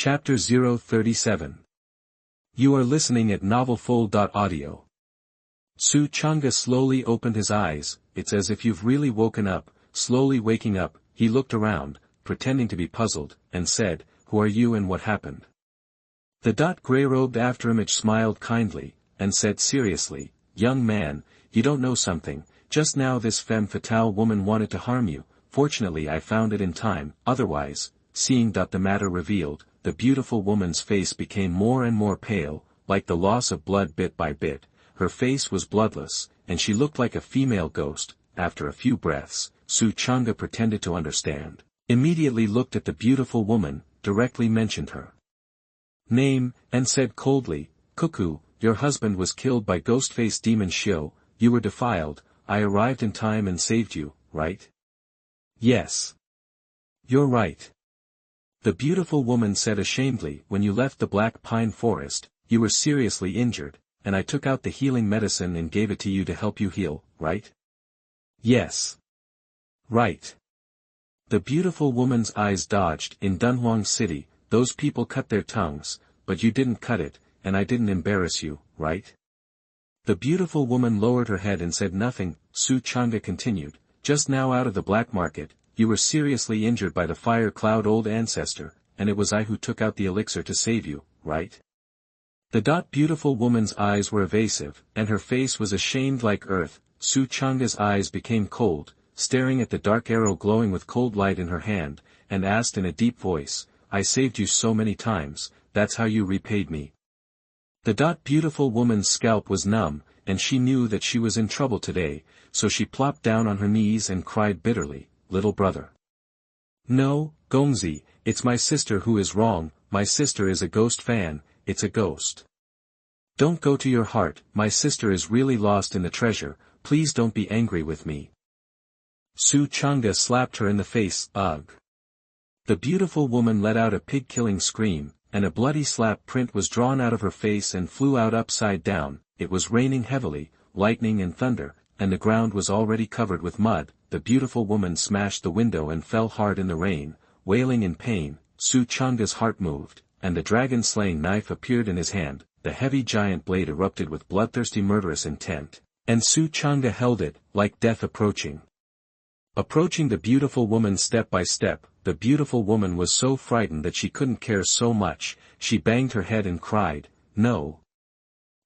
Chapter 037. You are listening at novelfull.audio. Su Changge slowly opened his eyes. It's as if you've really woken up. Slowly waking up, he looked around, pretending to be puzzled, and said, "Who are you and what happened?" The grey-robed afterimage smiled kindly, and said seriously, "Young man, you don't know something. Just now this femme fatale woman wanted to harm you. Fortunately I found it in time, otherwise," seeing the matter revealed, the beautiful woman's face became more and more pale, like the loss of blood bit by bit. Her face was bloodless, and she looked like a female ghost. After a few breaths, Su Changge pretended to understand, immediately looked at the beautiful woman, directly mentioned her name, and said coldly, "Cuckoo, your husband was killed by Ghostface Demon Shio. You were defiled. I arrived in time and saved you, right?" "Yes. You're right." The beautiful woman said ashamedly, "When you left the Black Pine Forest, you were seriously injured, and I took out the healing medicine and gave it to you to help you heal, right?" "Yes. Right." The beautiful woman's eyes dodged. "In Dunhuang City, those people cut their tongues, but you didn't cut it, and I didn't embarrass you, right?" The beautiful woman lowered her head and said nothing. Su Changge continued, "Just now out of the black market, you were seriously injured by the fire cloud old ancestor, and it was I who took out the elixir to save you, right?" The beautiful woman's eyes were evasive, and her face was ashamed like earth. Su Changge's eyes became cold, staring at the dark arrow glowing with cold light in her hand, and asked in a deep voice, "I saved you so many times, that's how you repaid me." The beautiful woman's scalp was numb, and she knew that she was in trouble today, so she plopped down on her knees and cried bitterly, "Little brother. No, Gongzi, it's my sister who is wrong. My sister is a ghost fan, it's a ghost. Don't go to your heart, my sister is really lost in the treasure, please don't be angry with me." Su Changge slapped her in the face. Ugh. The beautiful woman let out a pig-killing scream, and a bloody slap print was drawn out of her face and flew out upside down. It was raining heavily, lightning and thunder, and the ground was already covered with mud. The beautiful woman smashed the window and fell hard in the rain, wailing in pain. Su Changge's heart moved, and the dragon-slaying knife appeared in his hand. The heavy giant blade erupted with bloodthirsty murderous intent, and Su Changge held it, like death approaching. Approaching the beautiful woman step by step, the beautiful woman was so frightened that she couldn't care so much. She banged her head and cried, "No.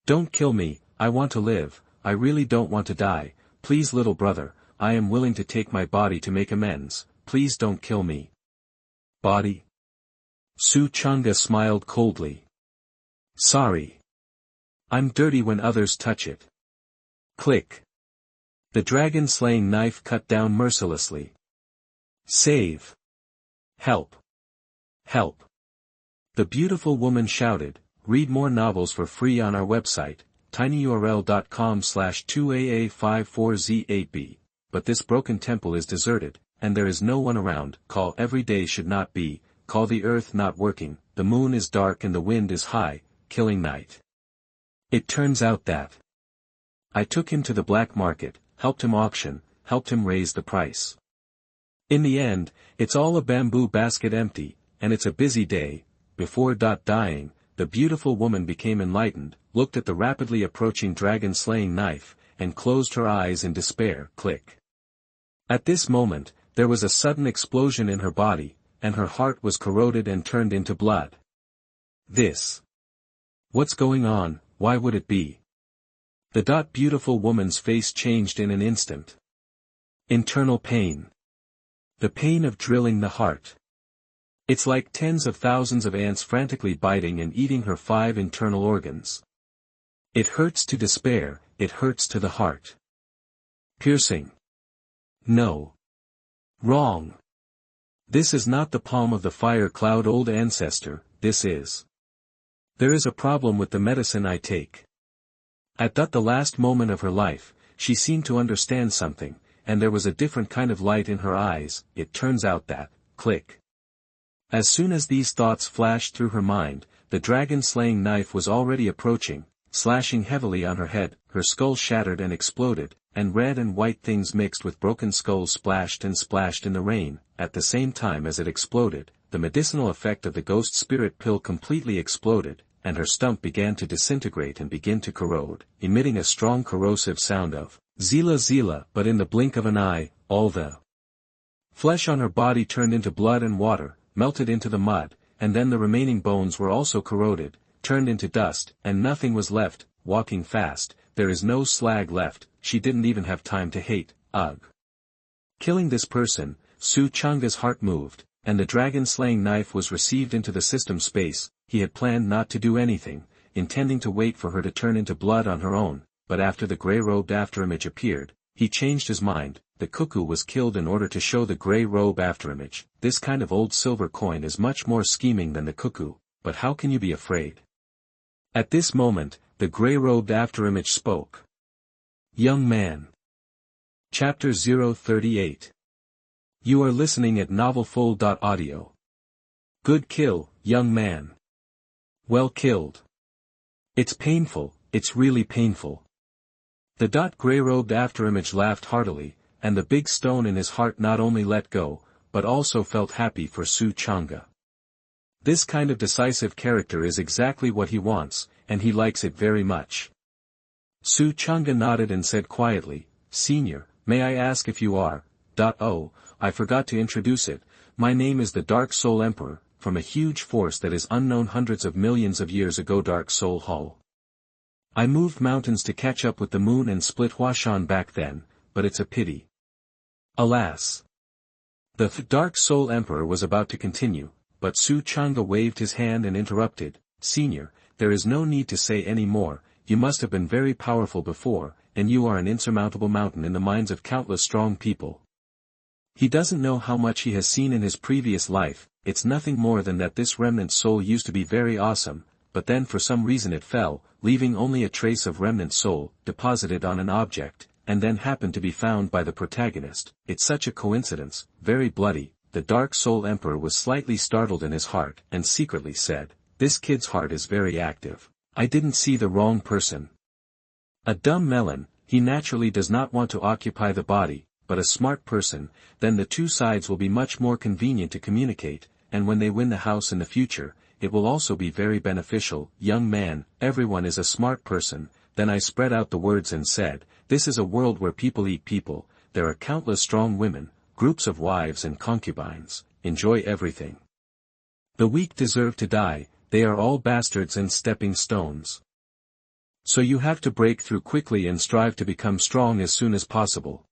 Don't kill me, I want to live, I really don't want to die, please little brother, I am willing to take my body to make amends, please don't kill me." "Body?" Su Changge smiled coldly. "Sorry. I'm dirty when others touch it." Click. The dragon-slaying knife cut down mercilessly. "Save! Help! Help!" The beautiful woman shouted. Read more novels for free on our website, tinyurl.com/2aa54z8b. But this broken temple is deserted, and there is no one around. Call every day should not be, call the earth not working, the moon is dark and the wind is high, killing night. It turns out that I took him to the black market, helped him auction, helped him raise the price. In the end, it's all a bamboo basket empty, and it's a busy day. Before dying, the beautiful woman became enlightened, looked at the rapidly approaching dragon-slaying knife, and closed her eyes in despair. Click. At this moment, there was a sudden explosion in her body, and her heart was corroded and turned into blood. What's going on? Why would it be? The beautiful woman's face changed in an instant. Internal pain. The pain of drilling the heart. It's like tens of thousands of ants frantically biting and eating her 5 internal organs. It hurts to despair, it hurts to the heart. Piercing. No. Wrong. This is not the palm of the fire cloud old ancestor, this is. There is a problem with the medicine I take. At the last moment of her life, she seemed to understand something, and there was a different kind of light in her eyes. It turns out that, click. As soon as these thoughts flashed through her mind, the dragon-slaying knife was already approaching, slashing heavily on her head. Her skull shattered and exploded, and red and white things mixed with broken skulls splashed and splashed in the rain. At the same time as it exploded, the medicinal effect of the ghost spirit pill completely exploded, and her stump began to disintegrate and begin to corrode, emitting a strong corrosive sound of Zila Zila, but in the blink of an eye, all the flesh on her body turned into blood and water, melted into the mud, and then the remaining bones were also corroded, turned into dust, and nothing was left. Walking fast, there is no slag left. She didn't even have time to hate. Ugh. Killing this person, Su Changge's heart moved, and the dragon-slaying knife was received into the system space. He had planned not to do anything, intending to wait for her to turn into blood on her own, but after the grey-robed afterimage appeared, he changed his mind. The cuckoo was killed in order to show the grey-robe afterimage. This kind of old silver coin is much more scheming than the cuckoo, but how can you be afraid? At this moment, the grey-robed afterimage spoke. Young man. Chapter 038. You are listening at novelfull.audio. Good kill, young man. Well killed. It's painful, it's really painful. The grey-robed afterimage laughed heartily, and the big stone in his heart not only let go, but also felt happy for Su Changge. This kind of decisive character is exactly what he wants, and he likes it very much. Su Changge nodded and said quietly, Senior, may I ask if you are, oh, I forgot to introduce it, my name is the Dark Soul Emperor, from a huge force that is unknown hundreds of millions of years ago. Dark Soul Hull. I moved mountains to catch up with the moon and split Huashan back then, but it's a pity. Alas. The Dark Soul Emperor was about to continue, but Su Changge waved his hand and interrupted, Senior, there is no need to say any more. You must have been very powerful before, and you are an insurmountable mountain in the minds of countless strong people. He doesn't know how much he has seen in his previous life. It's nothing more than that this remnant soul used to be very awesome, but then for some reason it fell, leaving only a trace of remnant soul, deposited on an object, and then happened to be found by the protagonist. It's such a coincidence, very bloody. The Dark Soul Emperor was slightly startled in his heart, and secretly said, This kid's heart is very active. I didn't see the wrong person. A dumb melon, he naturally does not want to occupy the body, but a smart person, then the two sides will be much more convenient to communicate, and when they win the house in the future, it will also be very beneficial. Young man, everyone is a smart person. Then I spread out the words and said, this is a world where people eat people, there are countless strong women, groups of wives and concubines, enjoy everything. The weak deserve to die, they are all bastards and stepping stones. So you have to break through quickly and strive to become strong as soon as possible.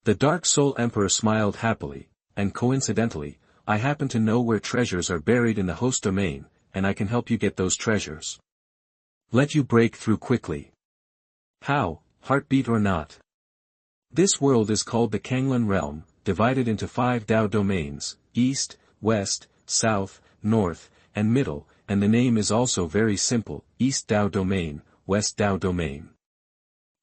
The Dark Soul Emperor smiled happily, and coincidentally, I happen to know where treasures are buried in the host domain, and I can help you get those treasures. Let you break through quickly. How, heartbeat or not? This world is called the Kanglan realm, divided into 5 Dao domains, east, west, south, north, and middle, and the name is also very simple, East Dao domain, West Dao domain.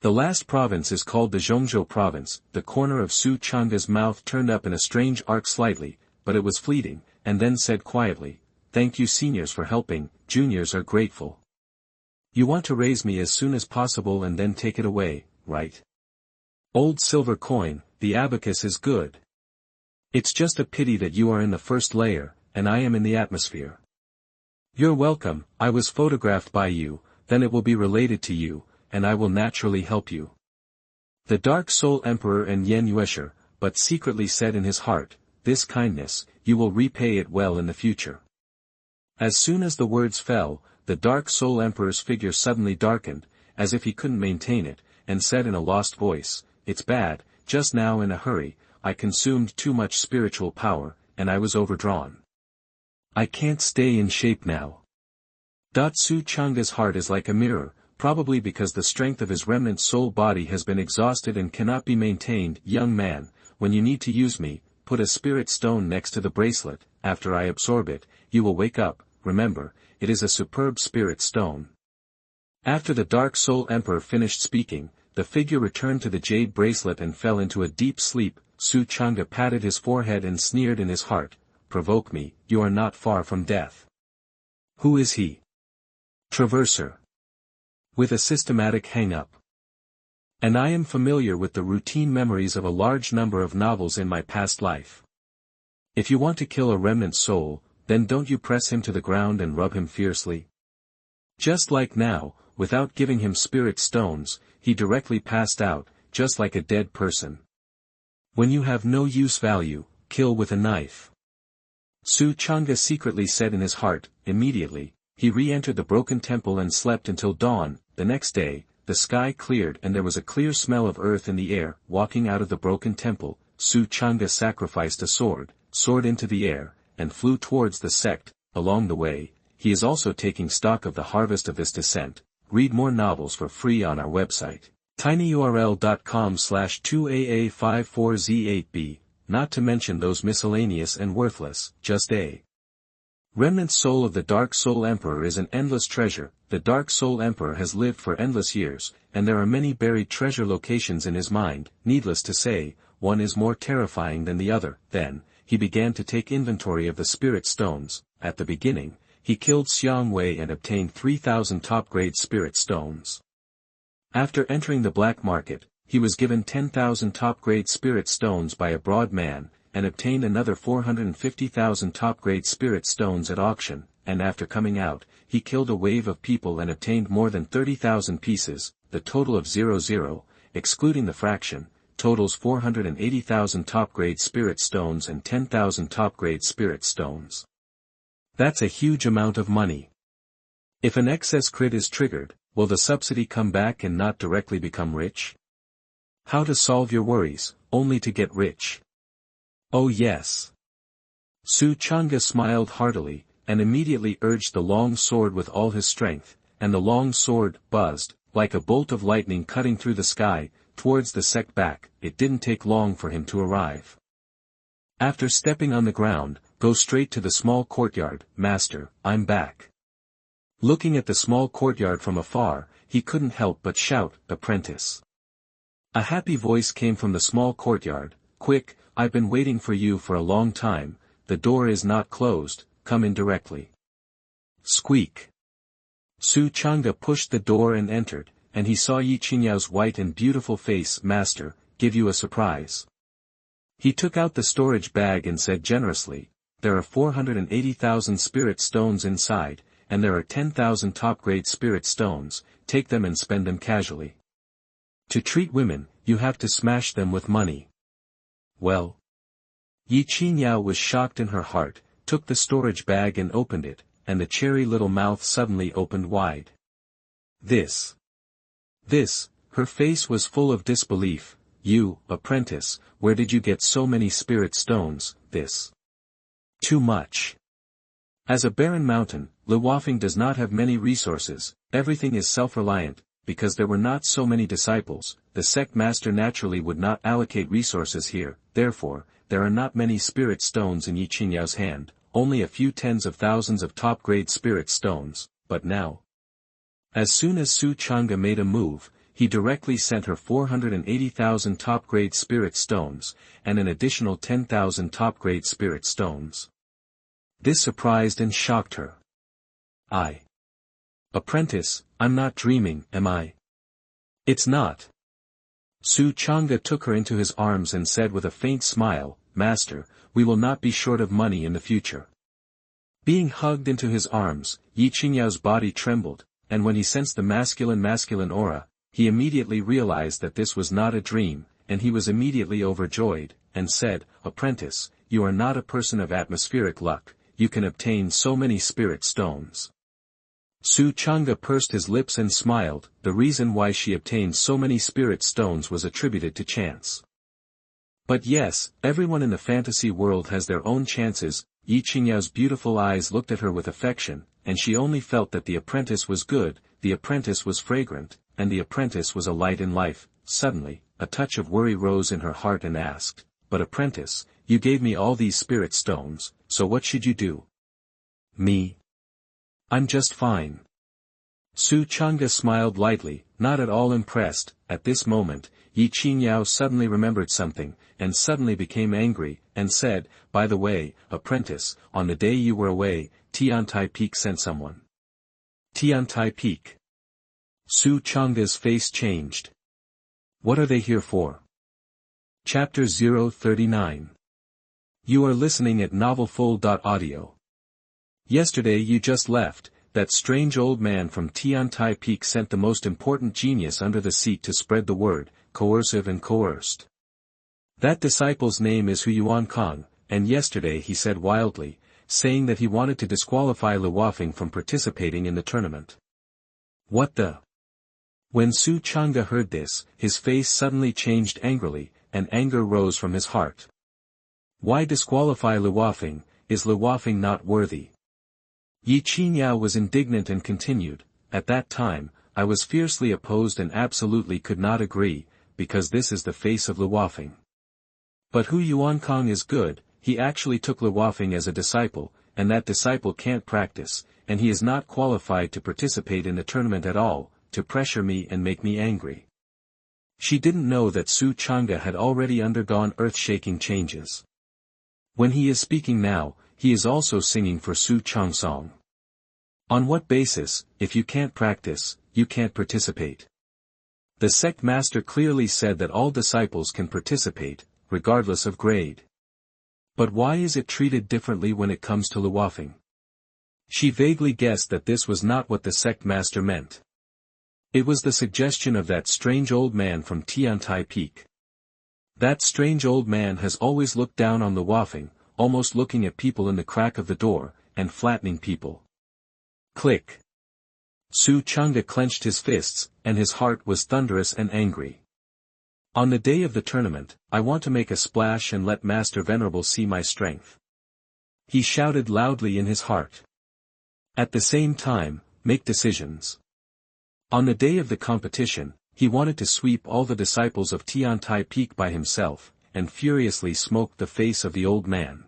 The last province is called the Zhongzhou province. The corner of Su Changge's mouth turned up in a strange arc slightly, but it was fleeting, and then said quietly, thank you seniors for helping, juniors are grateful. You want to raise me as soon as possible and then take it away, right? Old silver coin, the abacus is good. It's just a pity that you are in the first layer, and I am in the atmosphere. You're welcome, I was photographed by you, then it will be related to you, and I will naturally help you. The Dark Soul Emperor and Yen Yuesher, but secretly said in his heart, this kindness, you will repay it well in the future. As soon as the words fell, the Dark Soul Emperor's figure suddenly darkened, as if he couldn't maintain it, and said in a lost voice, it's bad, just now in a hurry, I consumed too much spiritual power, and I was overdrawn. I can't stay in shape now. Su Changge's heart is like a mirror, probably because the strength of his remnant soul body has been exhausted and cannot be maintained. Young man, when you need to use me, put a spirit stone next to the bracelet, after I absorb it, you will wake up, remember, it is a superb spirit stone. After the Dark Soul Emperor finished speaking, the figure returned to the jade bracelet and fell into a deep sleep. Su Changge patted his forehead and sneered in his heart, provoke me, you are not far from death. Who is he? Traverser. With a systematic hang-up. And I am familiar with the routine memories of a large number of novels in my past life. If you want to kill a remnant soul, then don't you press him to the ground and rub him fiercely? Just like now, without giving him spirit stones, he directly passed out, just like a dead person. When you have no use value, kill with a knife. Su Changge secretly said in his heart. Immediately, he re-entered the broken temple and slept until dawn. The next day, the sky cleared and there was a clear smell of earth in the air. Walking out of the broken temple, Su Changge sacrificed a sword, soared into the air, and flew towards the sect. Along the way, he is also taking stock of the harvest of this descent. Read more novels for free on our website, tinyurl.com/2AA54Z8B, not to mention those miscellaneous and worthless. Just a remnant soul of the Dark Soul Emperor is an endless treasure. The Dark Soul Emperor has lived for endless years, and there are many buried treasure locations in his mind. Needless to say, one is more terrifying than the other. Then, he began to take inventory of the spirit stones. At the beginning, he killed Xiang Wei and obtained 3,000 top-grade spirit stones. After entering the black market, he was given 10,000 top-grade spirit stones by a broad man, and obtained another 450,000 top-grade spirit stones at auction, and after coming out, he killed a wave of people and obtained more than 30,000 pieces. The total of 00, excluding the fraction, totals 480,000 top-grade spirit stones and 10,000 top-grade spirit stones. That's a huge amount of money. If an excess crit is triggered, will the subsidy come back and not directly become rich? How to solve your worries, only to get rich. Oh yes. Su Changge smiled heartily, and immediately urged the long sword with all his strength, and the long sword buzzed, like a bolt of lightning cutting through the sky, towards the sect back. It didn't take long for him to arrive. After stepping on the ground, go straight to the small courtyard. Master, I'm back. Looking at the small courtyard from afar, he couldn't help but shout, Apprentice. A happy voice came from the small courtyard. Quick, I've been waiting for you for a long time. The door is not closed, come in directly. Squeak. Su Changge pushed the door and entered, and he saw Yi Qingyao's white and beautiful face. Master, give you a surprise. He took out the storage bag and said generously, there are 480,000 spirit stones inside, and there are 10,000 top-grade spirit stones. Take them and spend them casually. To treat women, you have to smash them with money. Well. Yi Qingyao was shocked in her heart, took the storage bag and opened it, and the cherry little mouth suddenly opened wide. This, her face was full of disbelief. You, apprentice, where did you get so many spirit stones? This. Too much. As a barren mountain, Luofeng does not have many resources. Everything is self-reliant. Because there were not so many disciples, the sect master naturally would not allocate resources here. Therefore, there are not many spirit stones in Yi Qingyao's hand, only a few tens of thousands of top-grade spirit stones. But now, as soon as Su Changge made a move, he directly sent her 480,000 top-grade spirit stones, and an additional 10,000 top-grade spirit stones. This surprised and shocked her. Apprentice, I'm not dreaming, am I? It's not. Su Changge took her into his arms and said with a faint smile, Master, we will not be short of money in the future. Being hugged into his arms, Yi Qingyao's body trembled, and when he sensed the masculine aura, he immediately realized that this was not a dream, and he was immediately overjoyed, and said, Apprentice, you are not a person of atmospheric luck, you can obtain so many spirit stones. Su Changge pursed his lips and smiled. The reason why she obtained so many spirit stones was attributed to chance. But yes, everyone in the fantasy world has their own chances. Yi Qingyao's beautiful eyes looked at her with affection, and she only felt that the apprentice was good, the apprentice was fragrant, and the apprentice was a light in life. Suddenly, a touch of worry rose in her heart and asked, But apprentice, you gave me all these spirit stones, so what should you do? Me? I'm just fine. Su Changge smiled lightly, not at all impressed. At this moment, Yi Qingyao suddenly remembered something, and suddenly became angry, and said, By the way, apprentice, on the day you were away, Tiantai Peak sent someone. Tiantai Peak. Su Changge's face changed. What are they here for? Chapter 039. You are listening at NaN. Yesterday you just left, that strange old man from Tiantai Peak sent the most important genius under the seat to spread the word, coercive and coerced. That disciple's name is Yuanchu, and yesterday he said wildly, saying that he wanted to disqualify Luofeng from participating in the tournament. What the? When Su Changge heard this, his face suddenly changed angrily, and anger rose from his heart. Why disqualify Luofeng? Is Luofeng not worthy? Yi Qingyao was indignant and continued, at that time, I was fiercely opposed and absolutely could not agree, because this is the face of Luofeng. But Yuanchu is good, he actually took Luofeng as a disciple, and that disciple can't practice, and he is not qualified to participate in the tournament at all, to pressure me and make me angry. She didn't know that Su Changge had already undergone earth-shaking changes. When he is speaking now, he is also singing for Su Changsong. On what basis, if you can't practice, you can't participate? The sect master clearly said that all disciples can participate, regardless of grade. But why is it treated differently when it comes to Luofeng? She vaguely guessed that this was not what the sect master meant. It was the suggestion of that strange old man from Tiantai Peak. That strange old man has always looked down on Luofeng, almost looking at people in the crack of the door, and flattening people. Click. Su Changge clenched his fists, and his heart was thunderous and angry. On the day of the tournament, I want to make a splash and let Master Venerable see my strength. He shouted loudly in his heart. At the same time, make decisions. On the day of the competition, he wanted to sweep all the disciples of Tiantai Peak by himself, and furiously smoked the face of the old man.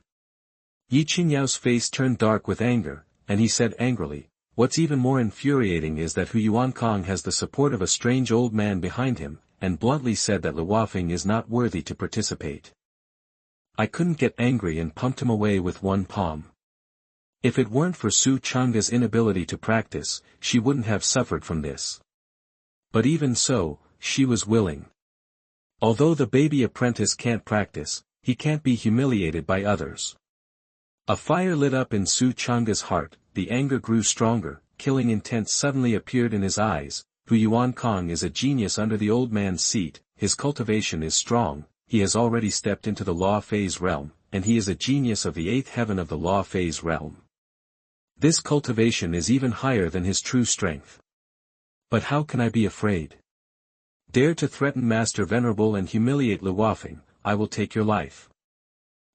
Yi Qingyao's face turned dark with anger, and he said angrily, what's even more infuriating is that Yuanchu has the support of a strange old man behind him, and bluntly said that Luofeng is not worthy to participate. I couldn't get angry and pumped him away with one palm. If it weren't for Su Changge's inability to practice, she wouldn't have suffered from this. But even so, she was willing. Although the baby apprentice can't practice, he can't be humiliated by others. A fire lit up in Su Changge's heart, the anger grew stronger, killing intent suddenly appeared in his eyes. Yuanchu is a genius under the old man's seat, his cultivation is strong, he has already stepped into the law phase realm, and he is a genius of the 8th heaven of the law phase realm. This cultivation is even higher than his true strength. But how can I be afraid? Dare to threaten Master Venerable and humiliate Luofeng, I will take your life.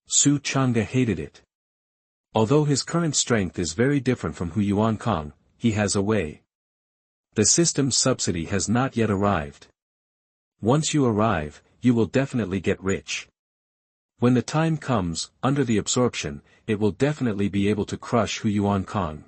Su Changge hated it. Although his current strength is very different from Yuanchu, he has a way. The system's subsidy has not yet arrived. Once you arrive, you will definitely get rich. When the time comes, under the absorption, it will definitely be able to crush Yuanchu.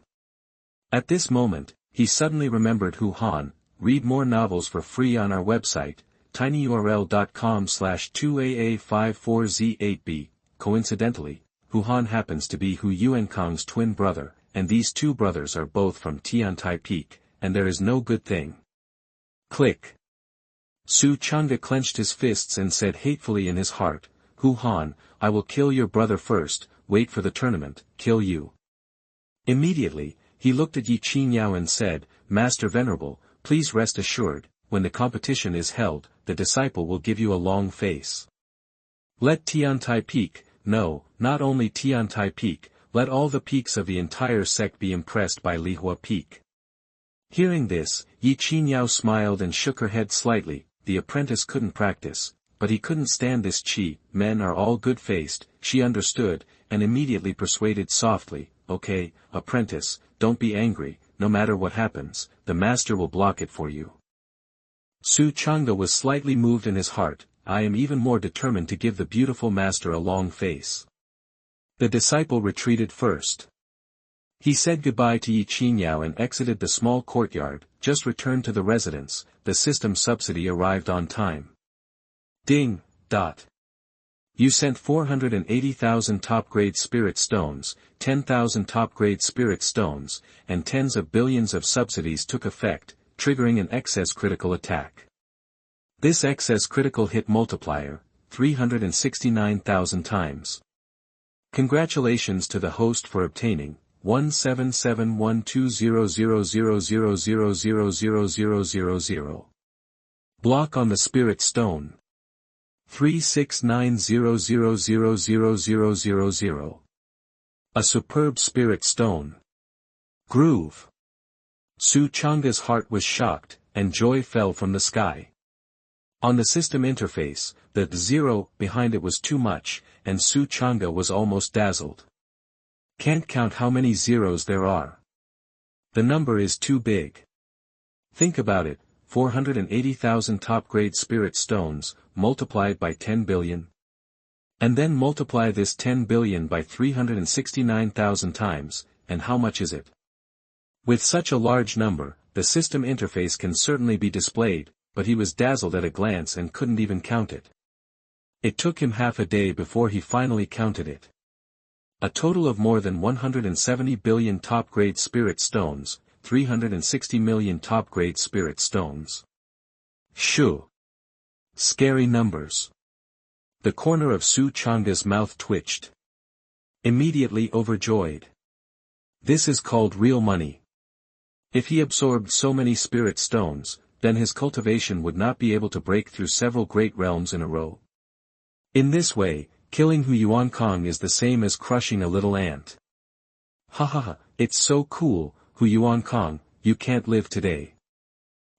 At this moment, he suddenly remembered Yuehan. Read more novels for free on our website, tinyurl.com/2aa54z8b. Coincidentally, Yuehan happens to be Yuanchu's twin brother, and these two brothers are both from Tiantai Peak. And there is no good thing. Click. Su Changge clenched his fists and said hatefully in his heart, Yuehan, I will kill your brother first, wait for the tournament, kill you. Immediately, he looked at Yi Qingyao and said, Master Venerable, please rest assured, when the competition is held, the disciple will give you a long face. Let Tiantai Peak, no, not only Tiantai Peak, let all the peaks of the entire sect be impressed by Lihua Peak. Hearing this, Yi Qingyao smiled and shook her head slightly. The apprentice couldn't practice, but he couldn't stand this chi, men are all good-faced, she understood, and immediately persuaded softly, okay, apprentice, don't be angry, no matter what happens, the master will block it for you. Su Changge was slightly moved in his heart, I am even more determined to give the beautiful master a long face. The disciple retreated first. He said goodbye to Yi Qingyao and exited the small courtyard, just returned to the residence, the system subsidy arrived on time. Ding, dot. You sent 480,000 top-grade spirit stones, 10,000 top-grade spirit stones, and tens of billions of subsidies took effect, triggering an excess critical attack. This excess critical hit multiplier, 369,000 times. Congratulations to the host for obtaining 177120000000000. Block on the Spirit Stone 36900000000. A superb Spirit Stone. Groove. Su Changge's heart was shocked, and joy fell from the sky. On the system interface, the 0 behind it was too much, and Su Changge was almost dazzled. Can't count how many zeros there are. The number is too big. Think about it, 480,000 top-grade spirit stones, multiplied by 10 billion. And then multiply this 10 billion by 369,000 times, and how much is it? With such a large number, the system interface can certainly be displayed, but he was dazzled at a glance and couldn't even count it. It took him half a day before he finally counted it. A total of more than 170 billion top-grade spirit stones, 360 million top-grade spirit stones. Shoo! Scary numbers. The corner of Su Changge's mouth twitched. Immediately overjoyed. This is called real money. If he absorbed so many spirit stones, then his cultivation would not be able to break through several great realms in a row. In this way, killing Yuanchu is the same as crushing a little ant. Ha ha ha, it's so cool, Yuanchu, you can't live today.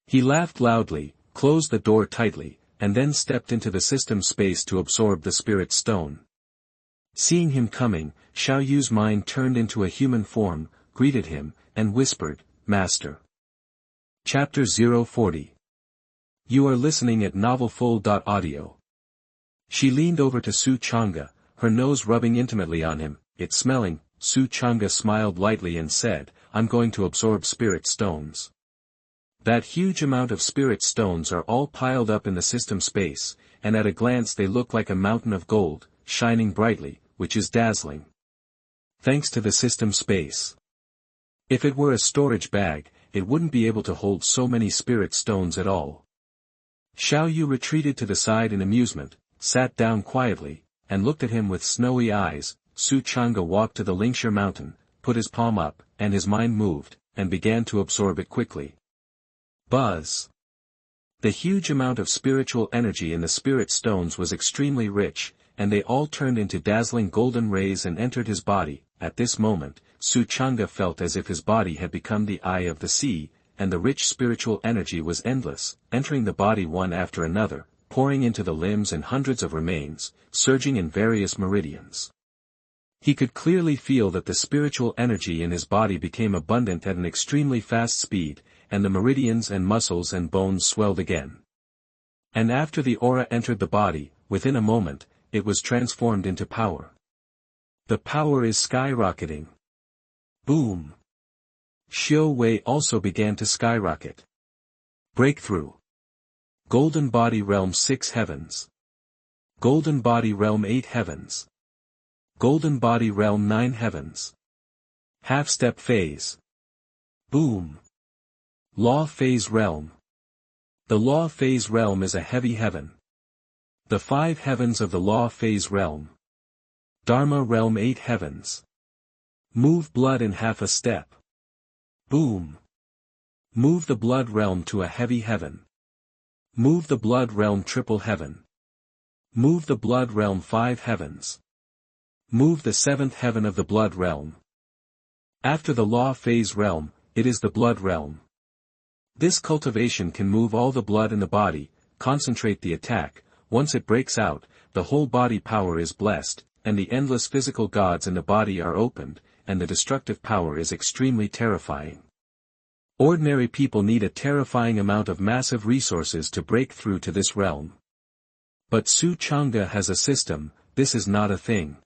He laughed loudly, closed the door tightly, and then stepped into the system space to absorb the spirit stone. Seeing him coming, Xiao Yu's mind turned into a human form, greeted him, and whispered, Master. Chapter 040. You are listening at novelfull.audio. She leaned over to Su Changge, her nose rubbing intimately on him, it smelling. Su Changge smiled lightly and said, I'm going to absorb spirit stones. That huge amount of spirit stones are all piled up in the system space, and at a glance they look like a mountain of gold, shining brightly, which is dazzling. Thanks to the system space. If it were a storage bag, it wouldn't be able to hold so many spirit stones at all. Xiao Yu retreated to the side in amusement, sat down quietly, and looked at him with snowy eyes. Su Changge walked to the Lingxia mountain, put his palm up, and his mind moved, and began to absorb it quickly. Buzz. The huge amount of spiritual energy in the spirit stones was extremely rich, and they all turned into dazzling golden rays and entered his body. At this moment, Su Changge felt as if his body had become the eye of the sea, and the rich spiritual energy was endless, entering the body one after another, pouring into the limbs and hundreds of remains, surging in various meridians. He could clearly feel that the spiritual energy in his body became abundant at an extremely fast speed, and the meridians and muscles and bones swelled again. And after the aura entered the body, within a moment, it was transformed into power. The power is skyrocketing. Boom! Xiu Wei also began to skyrocket. Breakthrough. Golden Body Realm 6 Heavens. Golden Body Realm 8 Heavens. Golden Body Realm 9 Heavens. Half-step phase. Boom! Law Phase Realm. The Law Phase Realm is a heavy heaven. The 5 heavens of the Law Phase Realm. Dharma Realm 8 Heavens. Move blood in half a step. Boom! Move the blood realm to a heavy heaven. Move the blood realm triple heaven. Move the blood realm 5 heavens. Move the 7th heaven of the blood realm. After the law phase realm, it is the blood realm. This cultivation can move all the blood in the body, concentrate the attack. Once it breaks out, the whole body power is blessed, and the endless physical gods in the body are opened, and the destructive power is extremely terrifying. Ordinary people need a terrifying amount of massive resources to break through to this realm. But Su Changge has a system. This is not a thing.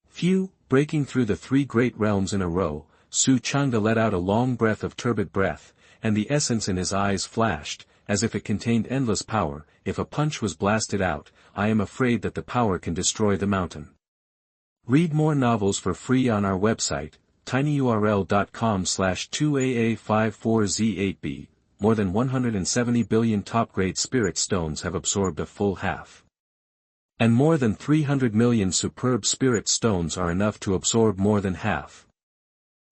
Phew, breaking through the 3 great realms in a row, Su Changge let out a long breath of turbid breath, and the essence in his eyes flashed, as if it contained endless power. If a punch was blasted out, I am afraid that the power can destroy the mountain. Read more novels for free on our website, tinyurl.com/2AA54Z8B. More than 170 billion top-grade spirit stones have absorbed a full half. And more than 300 million superb spirit stones are enough to absorb more than half.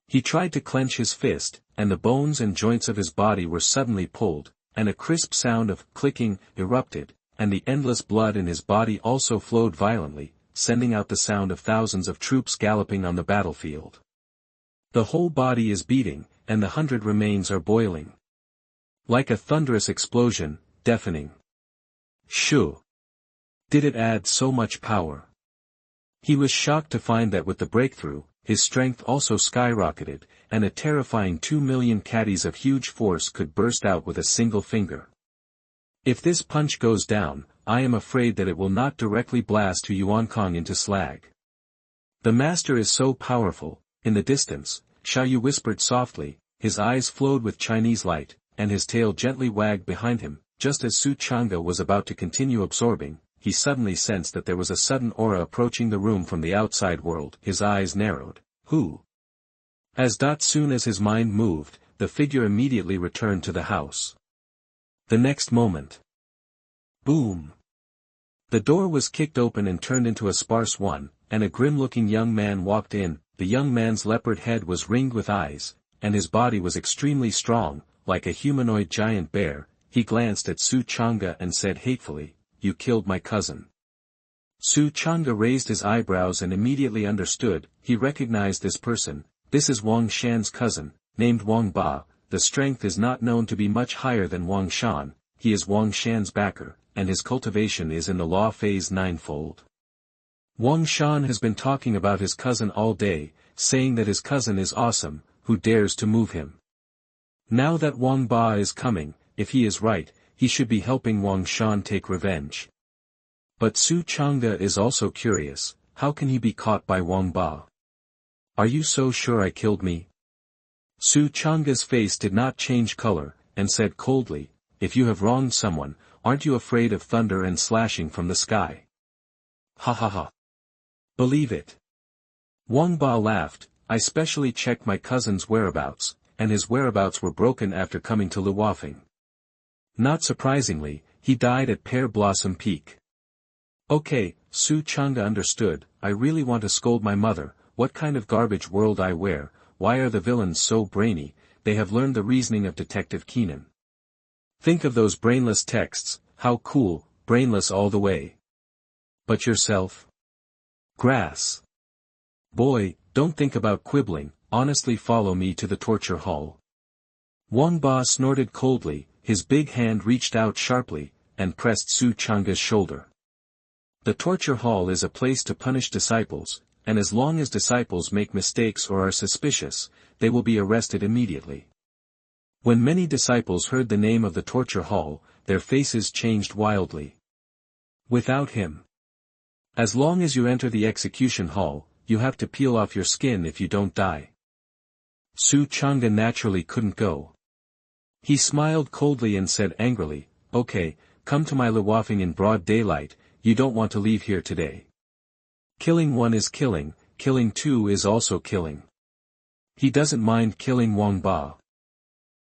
He tried to clench his fist, and the bones and joints of his body were suddenly pulled, and a crisp sound of clicking erupted, and the endless blood in his body also flowed violently, sending out the sound of thousands of troops galloping on the battlefield. The whole body is beating, and the 100 remains are boiling. Like a thunderous explosion, deafening. Shoo! Did it add so much power? He was shocked to find that with the breakthrough, his strength also skyrocketed, and a terrifying 2 million caddies of huge force could burst out with a single finger. If this punch goes down, I am afraid that it will not directly blast Yuanchu into slag. The master is so powerful. In the distance, Xiaoyu whispered softly, his eyes flowed with Chinese light, and his tail gently wagged behind him. Just as Su Changge was about to continue absorbing, he suddenly sensed that there was a sudden aura approaching the room from the outside world. His eyes narrowed. Who? As soon as his mind moved, the figure immediately returned to the house. The next moment. Boom! The door was kicked open and turned into a sparse one, and a grim-looking young man walked in. The young man's leopard head was ringed with eyes, and his body was extremely strong, like a humanoid giant bear. He glanced at Su Changge and said hatefully, "You killed my cousin." Su Changge raised his eyebrows and immediately understood. He recognized this person. This is Wang Shan's cousin, named Wang Ba. The strength is not known to be much higher than Wang Shan. He is Wang Shan's backer, and his cultivation is in the law phase ninefold. Wang Shan has been talking about his cousin all day, saying that his cousin is awesome. Who dares to move him? Now that Wang Ba is coming, if he is right, he should be helping Wang Shan take revenge. But Su Changge is also curious. How can he be caught by Wang Ba? Are you so sure I killed me? Su Changge's face did not change color, and said coldly, "If you have wronged someone, aren't you afraid of thunder and slashing from the sky?" Ha ha ha. Believe it. Wang Ba laughed. I specially checked my cousin's whereabouts, and his whereabouts were broken after coming to Luofeng. Not surprisingly, he died at Pear Blossom Peak. Okay, Su Changge understood. I really want to scold my mother. What kind of garbage world I wear? Why are the villains so brainy? They have learned the reasoning of Detective Keenan. Think of those brainless texts. How cool, brainless all the way. But yourself? Grass. Boy, don't think about quibbling, honestly follow me to the torture hall. Wang Ba snorted coldly, his big hand reached out sharply, and pressed Su Changge's shoulder. The torture hall is a place to punish disciples, and as long as disciples make mistakes or are suspicious, they will be arrested immediately. When many disciples heard the name of the torture hall, their faces changed wildly. Without him. As long as you enter the execution hall, you have to peel off your skin if you don't die. Su Changge naturally couldn't go. He smiled coldly and said angrily, "Okay, come to my Luofeng in broad daylight, you don't want to leave here today. Killing one is killing, killing two is also killing." He doesn't mind killing Wang Ba.